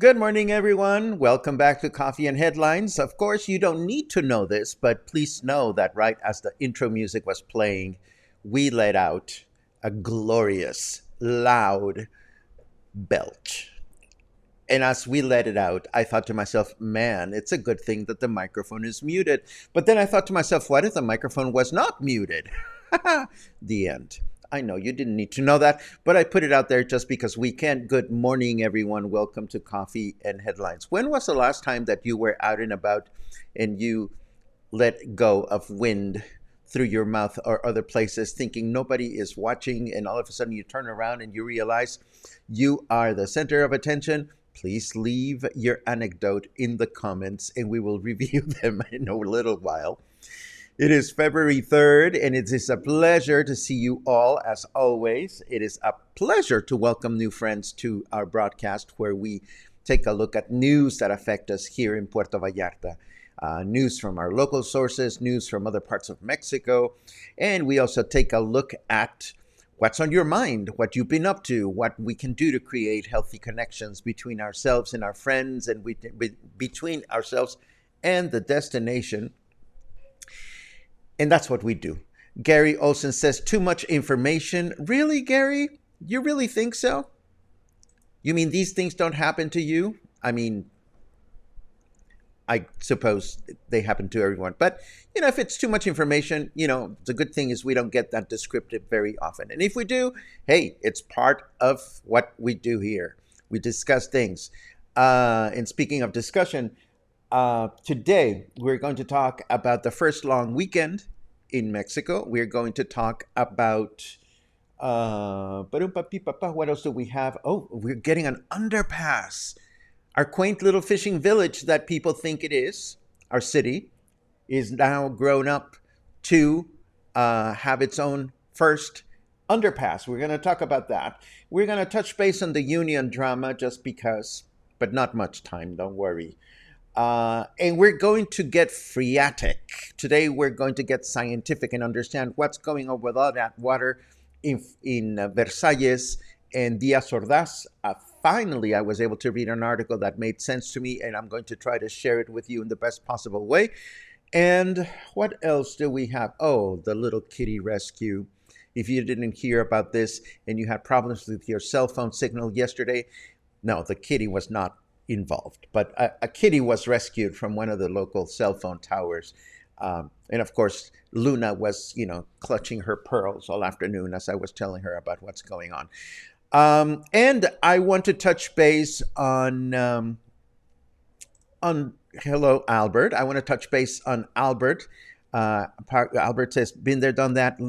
Good morning, everyone. Welcome back to Coffee and Headlines. Of course, you don't need to know this, but please know that right as the intro music was playing, we let out a glorious, loud belch. And as we let it out, I thought to myself, man, it's a good thing that the microphone is muted. But then I thought to myself, what if the microphone was not muted? The end. I know you didn't need to know that, but I put it out there just because we can. Good morning, everyone. Welcome to Coffee and Headlines. When was the last time that you were out and about and you let go of wind through your mouth or other places, thinking nobody is watching, and all of a sudden you turn around and you realize you are the center of attention? Please leave your anecdote in the comments and we will review them in a little while. It is February 3rd, and it is a pleasure to see you all, as always. It is a pleasure to welcome new friends to our broadcast, where we take a look at news that affect us here in Puerto Vallarta. News from our local sources, news from other parts of Mexico, and we also take a look at what's on your mind, what you've been up to, what we can do to create healthy connections between ourselves and our friends, and between ourselves and the destination. And that's what we do. Gary Olson says, too much information. Really, Gary? You really think so? You mean these things don't happen to you? I mean, I suppose they happen to everyone. But, if it's too much information, the good thing is we don't get that descriptive very often. And if we do, hey, it's part of what we do here. We discuss things. And speaking of discussion, today, we're going to talk about the first long weekend in Mexico. We're going to talk about, what else do we have? Oh, we're getting an underpass. Our quaint little fishing village that people think it is, our city, is now grown up to have its own first underpass. We're going to talk about that. We're going to touch base on the union drama just because, but not much time, don't worry. And we're going to get phreatic. Today, we're going to get scientific and understand what's going on with all that water in Versalles and Díaz Ordaz. Finally, I was able to read an article that made sense to me, and I'm going to try to share it with you in the best possible way. And what else do we have? Oh, the little kitty rescue. If you didn't hear about this and you had problems with your cell phone signal yesterday, no, the kitty was not involved, but a kitty was rescued from one of the local cell phone towers. And of course, Luna was, clutching her pearls all afternoon as I was telling her about what's going on. And I want to touch base on hello, Albert. I want to touch base on Albert. Albert says, been there, done that.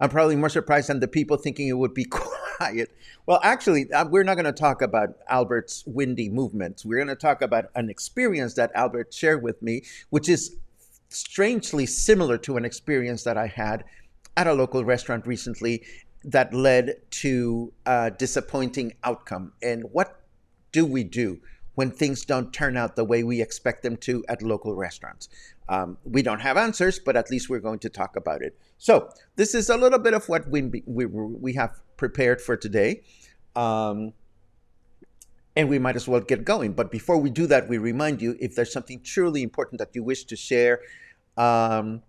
I'm probably more surprised than the people thinking it would be quiet. Well, actually, we're not going to talk about Albert's windy movements. We're going to talk about an experience that Albert shared with me, which is strangely similar to an experience that I had at a local restaurant recently that led to a disappointing outcome. And what do we do when things don't turn out the way we expect them to at local restaurants. We don't have answers, but at least we're going to talk about it. So this is a little bit of what we have prepared for today. And we might as well get going. But before we do that, we remind you, if there's something truly important that you wish to share, add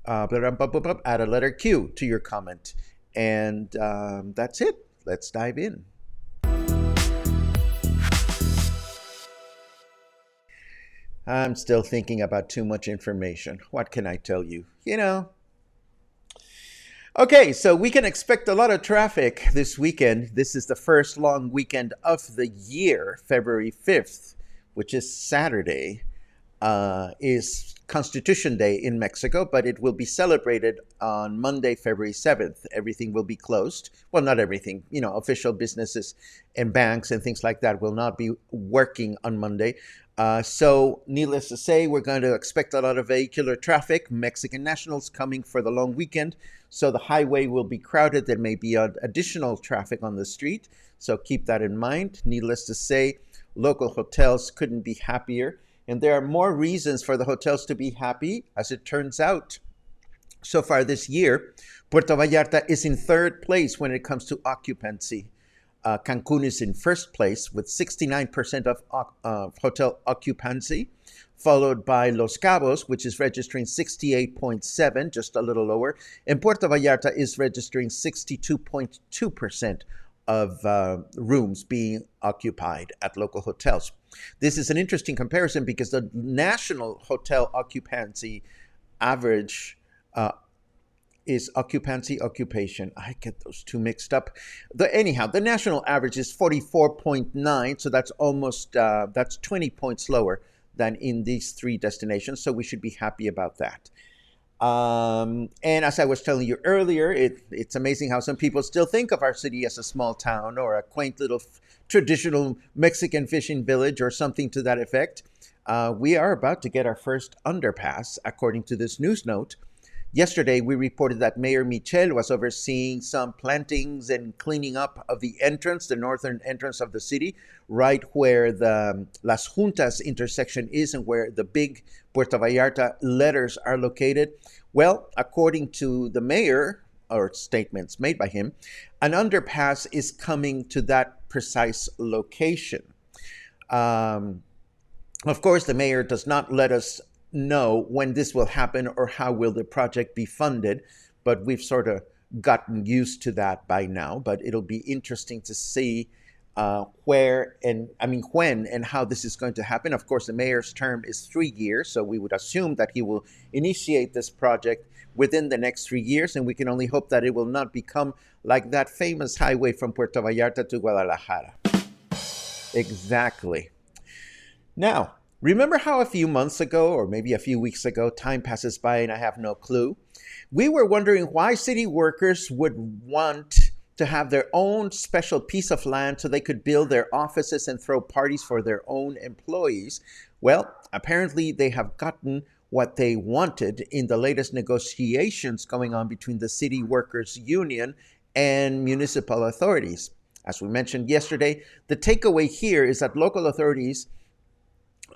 a letter Q to your comment. And that's it. Let's dive in. I'm still thinking about too much information. What can I tell you? Okay, so we can expect a lot of traffic this weekend. This is the first long weekend of the year. February 5th, which is Saturday, is Constitution Day in Mexico, but it will be celebrated on Monday, February 7th. Everything will be closed. Well, not everything. Official businesses and banks and things like that will not be working on Monday. So needless to say, we're going to expect a lot of vehicular traffic, Mexican nationals coming for the long weekend. So the highway will be crowded. There may be additional traffic on the street. So keep that in mind. Needless to say, local hotels couldn't be happier. And there are more reasons for the hotels to be happy, as it turns out. So far this year, Puerto Vallarta is in third place when it comes to occupancy. Cancun is in first place with 69% of hotel occupancy, followed by Los Cabos, which is registering 68.7, just a little lower. And Puerto Vallarta is registering 62.2% of rooms being occupied at local hotels. This is an interesting comparison because the national hotel occupancy average is occupation. I get those two mixed up. Anyhow, the national average is 44.9, so that's almost, that's 20 points lower than in these three destinations, so we should be happy about that. And as I was telling you earlier, it's amazing how some people still think of our city as a small town or a quaint little traditional Mexican fishing village or something to that effect. We are about to get our first underpass, according to this news note. Yesterday, we reported that Mayor Michel was overseeing some plantings and cleaning up of the entrance, the northern entrance of the city, right where the Las Juntas intersection is and where the big Puerto Vallarta letters are located. Well, according to the mayor, or statements made by him, an underpass is coming to that precise location. Of course, the mayor does not let us know when this will happen or how will the project be funded, but we've sort of gotten used to that by now. But it'll be interesting to see when and how this is going to happen. Of course, the mayor's term is 3 years, so we would assume that he will initiate this project within the next 3 years, and we can only hope that it will not become like that famous highway from Puerto Vallarta to Guadalajara. Exactly. Now, remember how a few months ago, or maybe a few weeks ago, time passes by and I have no clue, we were wondering why city workers would want to have their own special piece of land so they could build their offices and throw parties for their own employees. Well, apparently they have gotten what they wanted in the latest negotiations going on between the City Workers Union and municipal authorities. As we mentioned yesterday, the takeaway here is that local authorities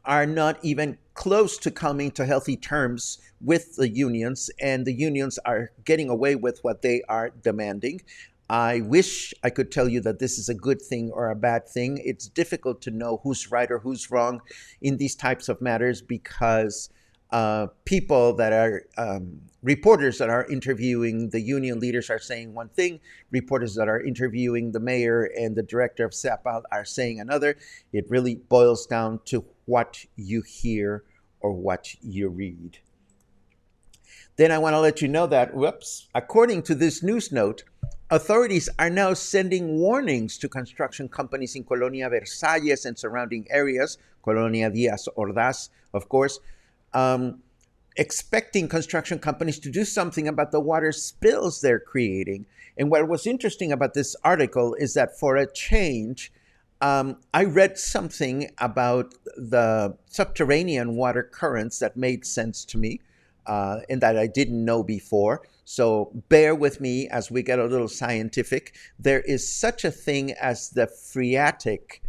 are not even close to coming to healthy terms with the unions, and the unions are getting away with what they are demanding. I wish I could tell you that this is a good thing or a bad thing. It's difficult to know who's right or who's wrong in these types of matters because people that are reporters that are interviewing the union leaders are saying one thing, reporters that are interviewing the mayor and the director of SAPA are saying another. It really boils down to what you hear or what you read. Then I want to let you know that, according to this news note, authorities are now sending warnings to construction companies in Colonia Versalles and surrounding areas, Colonia Díaz Ordaz, of course, expecting construction companies to do something about the water spills they're creating. And what was interesting about this article is that for a change, I read something about the subterranean water currents that made sense to me and that I didn't know before. So bear with me as we get a little scientific. There is such a thing as the phreatic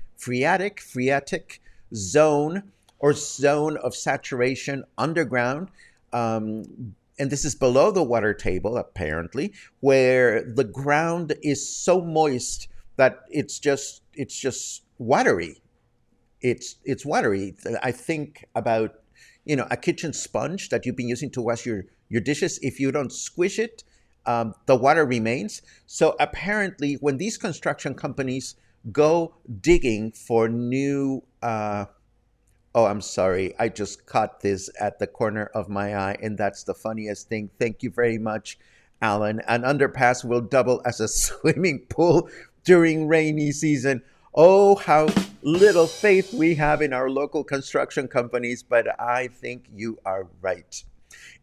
zone or zone of saturation underground. And this is below the water table, apparently, where the ground is so moist that it's just watery. It's watery. I think about a kitchen sponge that you've been using to wash your dishes. If you don't squish it, the water remains. So apparently, when these construction companies go digging for new oh, I'm sorry. I just caught this at the corner of my eye, and that's the funniest thing. Thank you very much, Alan. An underpass will double as a swimming pool during rainy season. Oh, how little faith we have in our local construction companies, but I think you are right.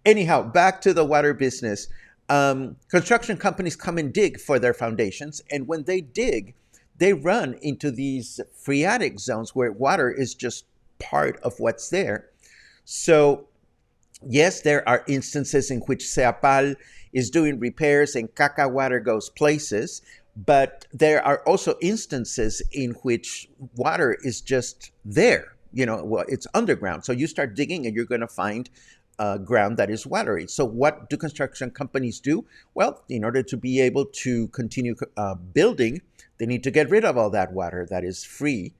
Anyhow, back to the water business. Construction companies come and dig for their foundations, and when they dig, they run into these phreatic zones where water is just part of what's there. So, yes, there are instances in which Seapal is doing repairs and caca water goes places, but there are also instances in which water is just there. Well, it's underground. So you start digging and you're going to find ground that is watery. So what do construction companies do? Well, in order to be able to continue building, they need to get rid of all that water that is free.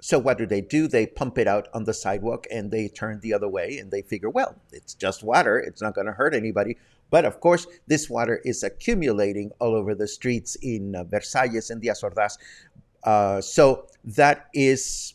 So what do? They pump it out on the sidewalk and they turn the other way and they figure, well, it's just water. It's not going to hurt anybody. But of course, this water is accumulating all over the streets in Versalles and Díaz Ordaz. So that is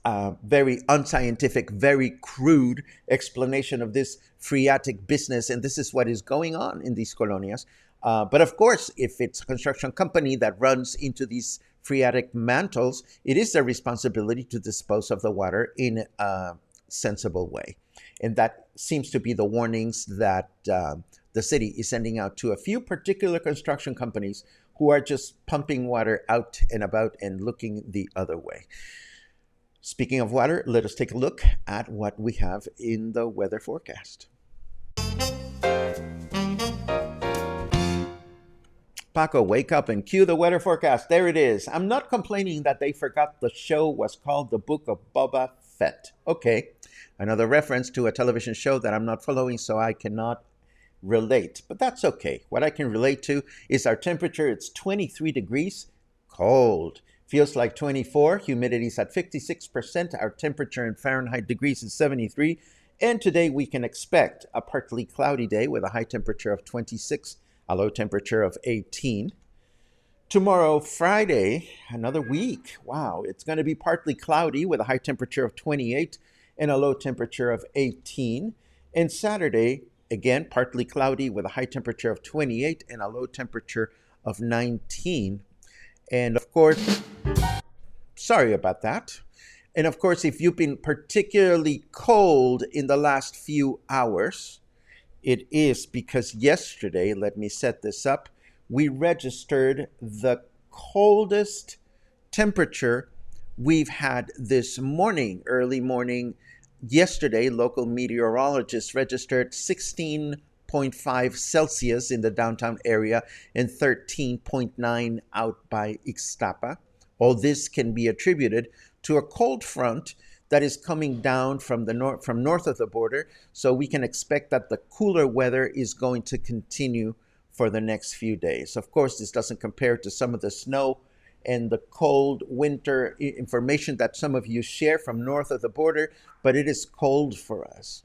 a very unscientific, very crude explanation of this phreatic business. And this is what is going on in these colonias. But of course, if it's a construction company that runs into these phreatic mantles, it is their responsibility to dispose of the water in a sensible way. And that seems to be the warnings that the city is sending out to a few particular construction companies who are just pumping water out and about and looking the other way. Speaking of water, let us take a look at what we have in the weather forecast. Paco, wake up and cue the weather forecast. There it is. I'm not complaining that they forgot the show was called The Book of Boba Fett. Okay, another reference to a television show that I'm not following, so I cannot relate. But that's okay. What I can relate to is our temperature. It's 23 degrees, cold. Feels like 24. Humidity is at 56%. Our temperature in Fahrenheit degrees is 73. And today we can expect a partly cloudy day with a high temperature of 26, a low temperature of 18. Tomorrow, Friday, another week. Wow, it's going to be partly cloudy with a high temperature of 28 and a low temperature of 18. And Saturday, again, partly cloudy with a high temperature of 28 and a low temperature of 19. And of course, sorry about that. And of course, if you've been particularly cold in the last few hours, it is because yesterday, let me set this up, we registered the coldest temperature we've had this morning, early morning. Yesterday, local meteorologists registered 16.5 Celsius in the downtown area and 13.9 out by Ixtapa. All this can be attributed to a cold front that is coming down from north of the border. So we can expect that the cooler weather is going to continue for the next few days. Of course, this doesn't compare to some of the snow and the cold winter information that some of you share from north of the border, but it is cold for us.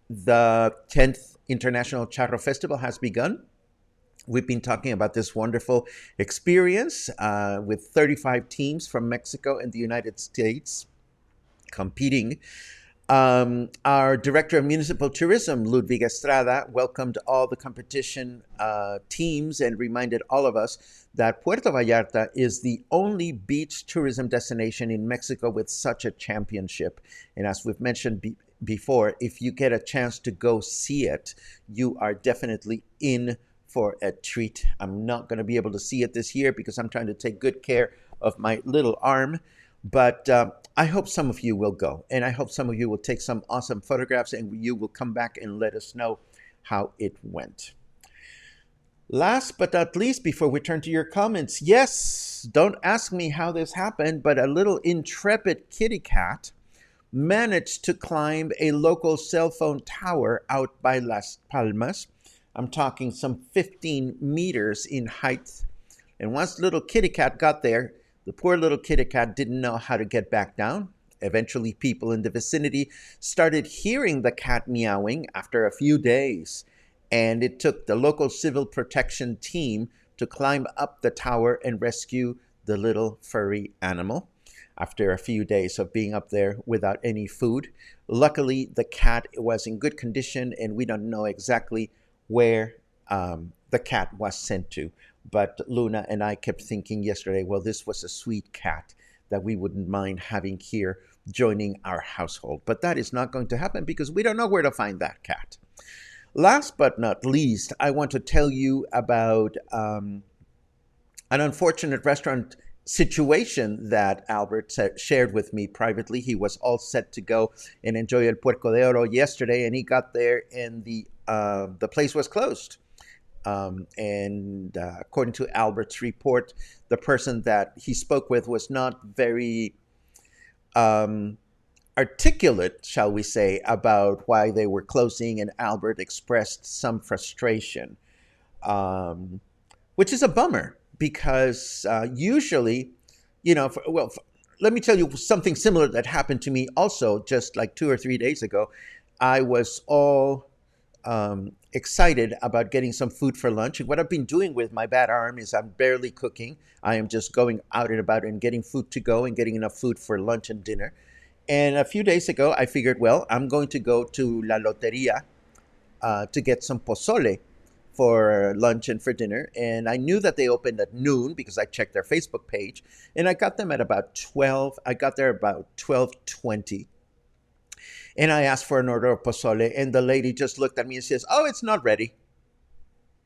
The 10th International Charro Festival has begun. We've been talking about this wonderful experience with 35 teams from Mexico and the United States competing. Our Director of Municipal Tourism, Ludwig Estrada, welcomed all the competition teams and reminded all of us that Puerto Vallarta is the only beach tourism destination in Mexico with such a championship. And as we've mentioned before, if you get a chance to go see it, you are definitely in for a treat. I'm not going to be able to see it this year because I'm trying to take good care of my little arm. But I hope some of you will go, and I hope some of you will take some awesome photographs and you will come back and let us know how it went. Last but not least, before we turn to your comments, yes, Yes, don't ask me how this happened, but a little intrepid kitty cat managed to climb a local cell phone tower out by Las Palmas. I'm talking some 15 meters in height. And once little kitty cat got there, the poor little kitty cat didn't know how to get back down. Eventually, people in the vicinity started hearing the cat meowing after a few days, and it took the local civil protection team to climb up the tower and rescue the little furry animal after a few days of being up there without any food. Luckily, the cat was in good condition, and we don't know exactly where the cat was sent to. But Luna and I kept thinking yesterday, well, this was a sweet cat that we wouldn't mind having here joining our household. But that is not going to happen because we don't know where to find that cat. Last but not least, I want to tell you about an unfortunate restaurant situation that Albert shared with me privately. He was all set to go and enjoy El Puerco de Oro yesterday, and he got there and the place was closed. And according to Albert's report, the person that he spoke with was not very articulate, shall we say, about why they were closing, and Albert expressed some frustration, which is a bummer because usually, let me tell you something similar that happened to me also just like 2 or 3 days ago. I was all excited about getting some food for lunch. And what I've been doing with my bad arm is I'm barely cooking. I am just going out and about and getting food to go and getting enough food for lunch and dinner. And a few days ago, I figured, well, I'm going to go to La Loteria to get some pozole for lunch and for dinner. And I knew that they opened at noon because I checked their Facebook page. And I got them at about 12. I got there about 12:20. And I asked for an order of pozole, and the lady just looked at me and says, "Oh, it's not ready."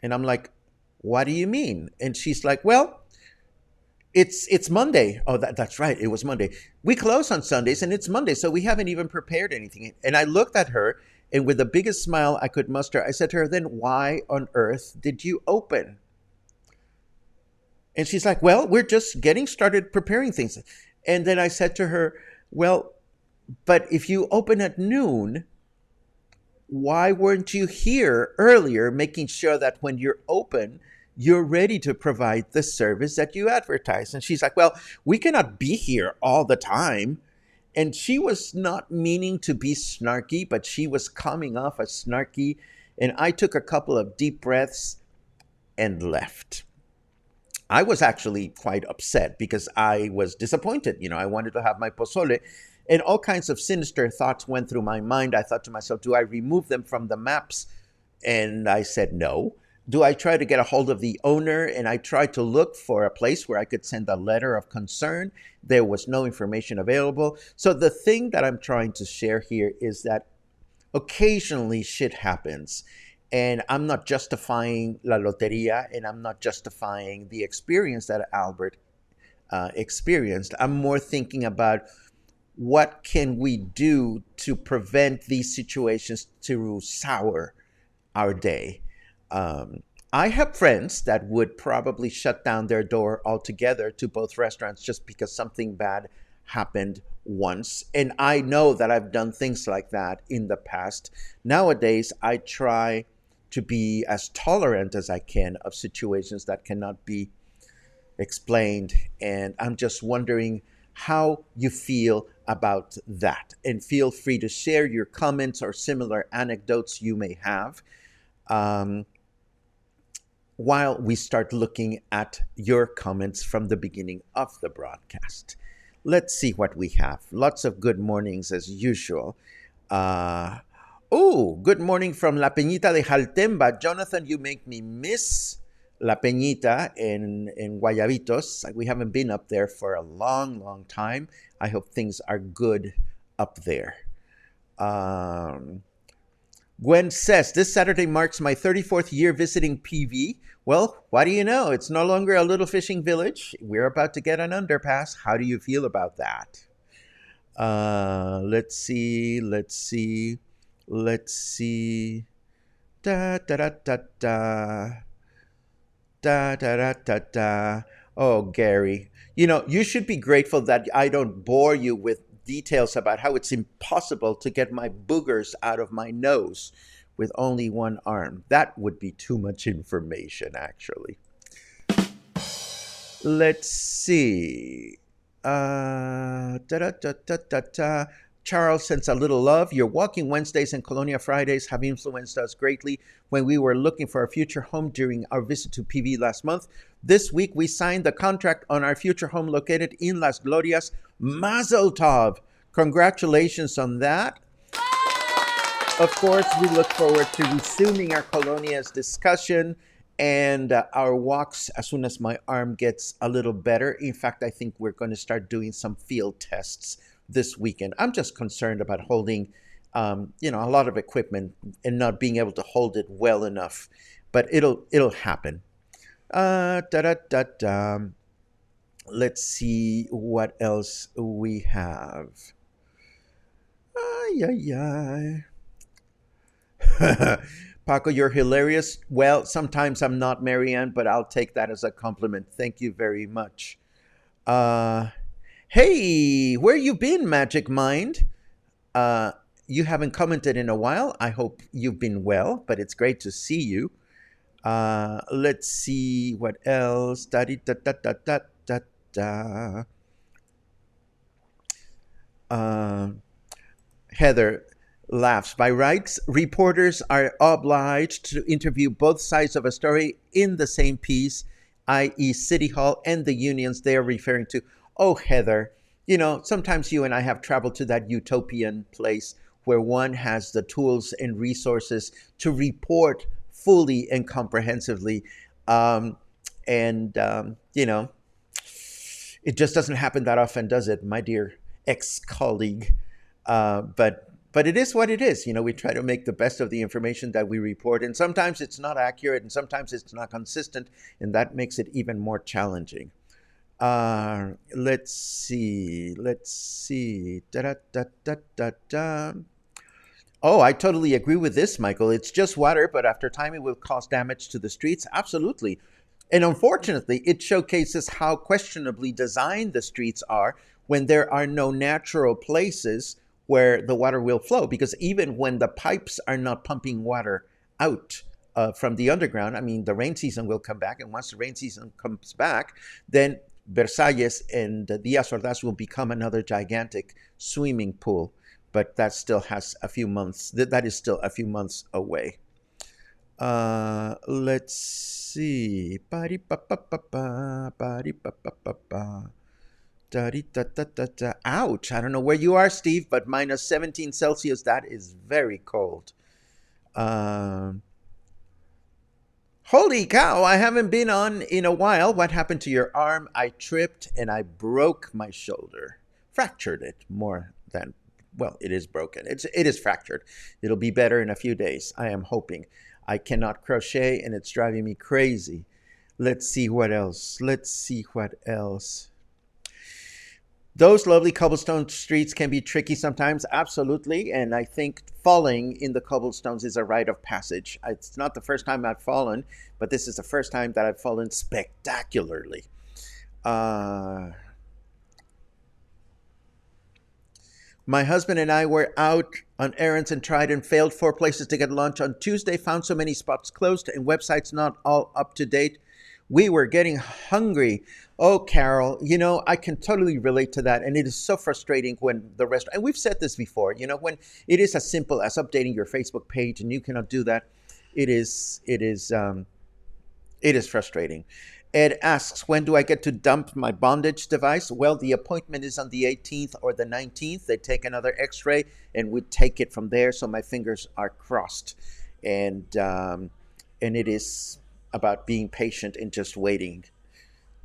And I'm like, "What do you mean?" And she's like, "Well, it's Monday." Oh, that's right. It was Monday. We close on Sundays, and it's Monday, so we haven't even prepared anything. And I looked at her, and with the biggest smile I could muster, I said to her, "Then why on earth did you open?" And she's like, "Well, we're just getting started preparing things." And then I said to her, "Well, but if you open at noon, why weren't you here earlier making sure that when you're open, you're ready to provide the service that you advertise?" And she's like, "Well, we cannot be here all the time." And she was not meaning to be snarky, but she was coming off as snarky. And I took a couple of deep breaths and left. I was actually quite upset because I was disappointed. I wanted to have my pozole. And all kinds of sinister thoughts went through my mind. I thought to myself, do I remove them from the maps? And I said, no. Do I try to get a hold of the owner? And I tried to look for a place where I could send a letter of concern. There was no information available. So the thing that I'm trying to share here is that occasionally shit happens. And I'm not justifying La Loteria, and I'm not justifying the experience that Albert experienced. I'm more thinking about what can we do to prevent these situations to sour our day. I have friends that would probably shut down their door altogether to both restaurants just because something bad happened once. And I know that I've done things like that in the past. Nowadays, I try to be as tolerant as I can of situations that cannot be explained. And I'm just wondering how you feel about that. And feel free to share your comments or similar anecdotes you may have while we start looking at your comments from the beginning of the broadcast. Let's see what we have. Lots of good mornings as usual. Good morning from La Peñita de Jaltemba. Jonathan, you make me miss La Peñita in Guayabitos. We haven't been up there for a long, long time. I hope things are good up there. Gwen says, this Saturday marks my 34th year visiting PV. Well, what do you know? It's no longer a little fishing village. We're about to get an underpass. How do you feel about that? Let's see. Da da da da da. Da da da da da. Oh, Gary, you know, you should be grateful that I don't bore you with details about how it's impossible to get my boogers out of my nose with only one arm. That would be too much information, actually. Let's see. Da. Charles sends a little love. Your walking Wednesdays and Colonia Fridays have influenced us greatly when we were looking for a future home during our visit to PV last month. This week, we signed the contract on our future home located in Las Glorias. Mazel Tov. Congratulations on that. Of course, we look forward to resuming our colonias discussion and our walks as soon as my arm gets a little better. In fact, I think we're going to start doing some field tests this weekend. I'm just concerned about holding, a lot of equipment and not being able to hold it well enough. But it'll happen. Da da da da. Let's see what else we have. Ay ay ay. Paco, you're hilarious. Well, sometimes I'm not, Marianne, but I'll take that as a compliment. Thank you very much. Uh, hey, where you been, Magic Mind? Uh, you haven't commented in a while. I hope you've been well, but it's great to see you. Let's see what else. Da da da da da da da. Uh, Heather laughs. By rights, reporters are obliged to interview both sides of a story in the same piece, i.e., City Hall and the unions they are referring to. Oh, Heather, you know, sometimes you and I have traveled to that utopian place where one has the tools and resources to report fully and comprehensively. Um, and it just doesn't happen that often, does it, my dear ex-colleague? But it is what it is. You know, we try to make the best of the information that we report, and sometimes it's not accurate, and sometimes it's not consistent, and that makes it even more challenging. Let's see. Let's see. Da da da da da da. Oh, I totally agree with this, Michael. It's just water, but after time it will cause damage to the streets. Absolutely. And unfortunately, it showcases how questionably designed the streets are when there are no natural places where the water will flow. Because even when the pipes are not pumping water out from the underground, I mean, the rain season will come back. And once the rain season comes back, then Versalles and Diaz Ordaz will become another gigantic swimming pool. But that still has a few months. That is still a few months away. Let's see. Ouch. I don't know where you are, Steve, but minus 17 Celsius, that is very cold. Um, Holy cow, I haven't been on in a while. What happened to your arm? I tripped and I broke my shoulder. Fractured it more than, well, it is broken. It is fractured. It'll be better in a few days. I am hoping. I cannot crochet and it's driving me crazy. Let's see what else. Let's see what else. Those lovely cobblestone streets can be tricky sometimes, absolutely. And I think falling in the cobblestones is a rite of passage. It's not the first time I've fallen, but this is the first time that I've fallen spectacularly. Uh, my husband and I were out on errands and tried and failed 4 places to get lunch on Tuesday. Found so many spots closed and websites not all up to date. We were getting hungry. Oh, Carol, you know, I can totally relate to that. And it is so frustrating when the restaurant, and we've said this before, you know, when it is as simple as updating your Facebook page and you cannot do that, it is, it is, it is frustrating. Ed asks, when do I get to dump my bondage device? Well, the appointment is on the 18th or the 19th. They take another x-ray and we take it from there. So my fingers are crossed. And it is about being patient and just waiting.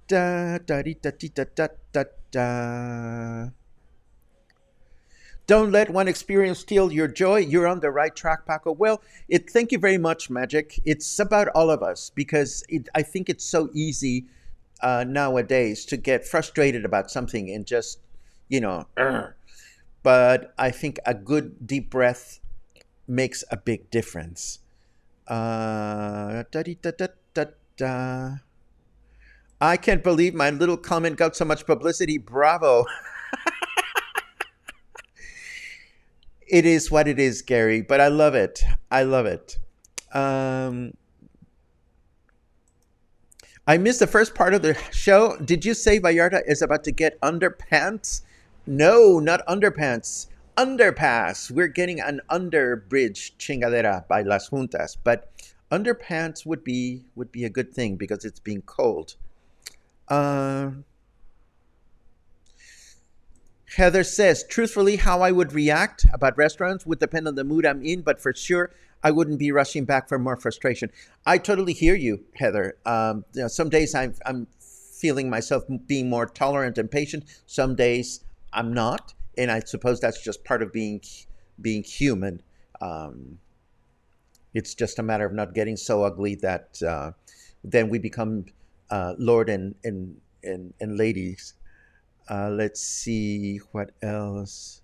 Da, da, da, da, da, da, da. Don't let one experience steal your joy. You're on the right track, Paco. Well, thank you very much, Magic. It's about all of us because I think it's so easy nowadays to get frustrated about something and just, you know, but I think a good deep breath makes a big difference. Da, da, da, da, da. I can't believe my little comment got so much publicity. Bravo. It is what it is, Gary, but I love it. I love it. Um, I missed the first part of the show. Did you say Vallarta is about to get underpants? No, not underpants. Underpass. We're getting an underbridge chingadera by Las Juntas, but underpants would be a good thing because it's being cold. Uh, Heather says, truthfully, how I would react about restaurants would depend on the mood I'm in, but for sure, I wouldn't be rushing back for more frustration. I totally hear you, Heather. Some days I'm feeling myself being more tolerant and patient. Some days I'm not, and I suppose that's just part of being human. Um, it's just a matter of not getting so ugly that then we become lord and ladies. Let's see what else.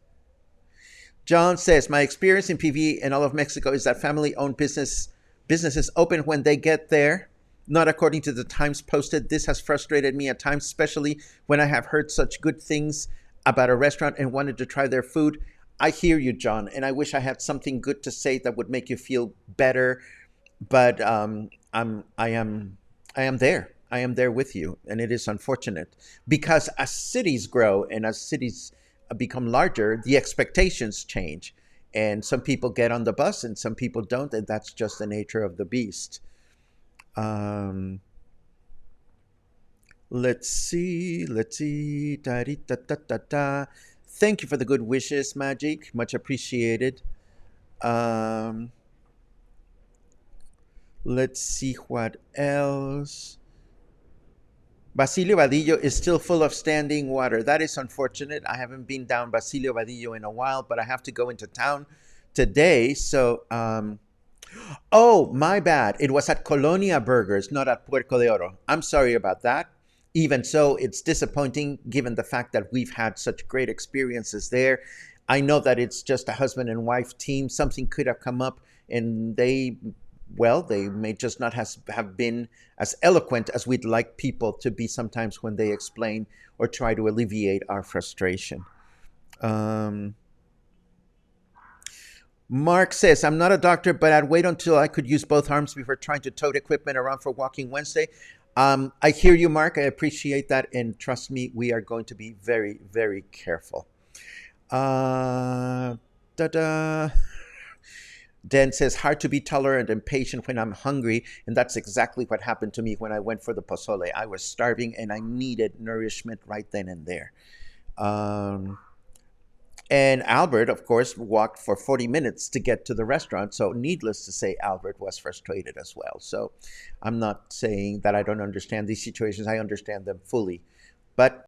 John says, my experience in PV and all of Mexico is that family-owned businesses open when they get there, not according to the times posted. This has frustrated me at times, especially when I have heard such good things about a restaurant and wanted to try their food. I hear you, John, and I wish I had something good to say that would make you feel better. But I am there. I am there with you, and it is unfortunate because as cities grow and as cities become larger, the expectations change, and some people get on the bus and some people don't, and that's just the nature of the beast. Um, let's see. Let's see. Da, da, da, da, da. Thank you for the good wishes, Magic. Much appreciated. Um, let's see what else. Basilio Vadillo is still full of standing water. That is unfortunate. I haven't been down Basilio Vadillo in a while, but I have to go into town today. Oh, my bad. It was at Colonia Burgers, not at Puerto de Oro. I'm sorry about that. Even so, it's disappointing given the fact that we've had such great experiences there. I know that it's just a husband and wife team. Something could have come up and they may just not have been as eloquent as we'd like people to be sometimes when they explain or try to alleviate our frustration. Um, Mark says, I'm not a doctor, but I'd wait until I could use both arms before trying to tote equipment around for Walking Wednesday. I hear you, Mark. I appreciate that. And trust me, we are going to be very, very careful. Da-da. Dan says, hard to be tolerant and patient when I'm hungry. And that's exactly what happened to me when I went for the pozole. I was starving and I needed nourishment right then and there. Um, and Albert, of course, walked for 40 minutes to get to the restaurant. So, needless to say, Albert was frustrated as well. So, I'm not saying that I don't understand these situations, I understand them fully. But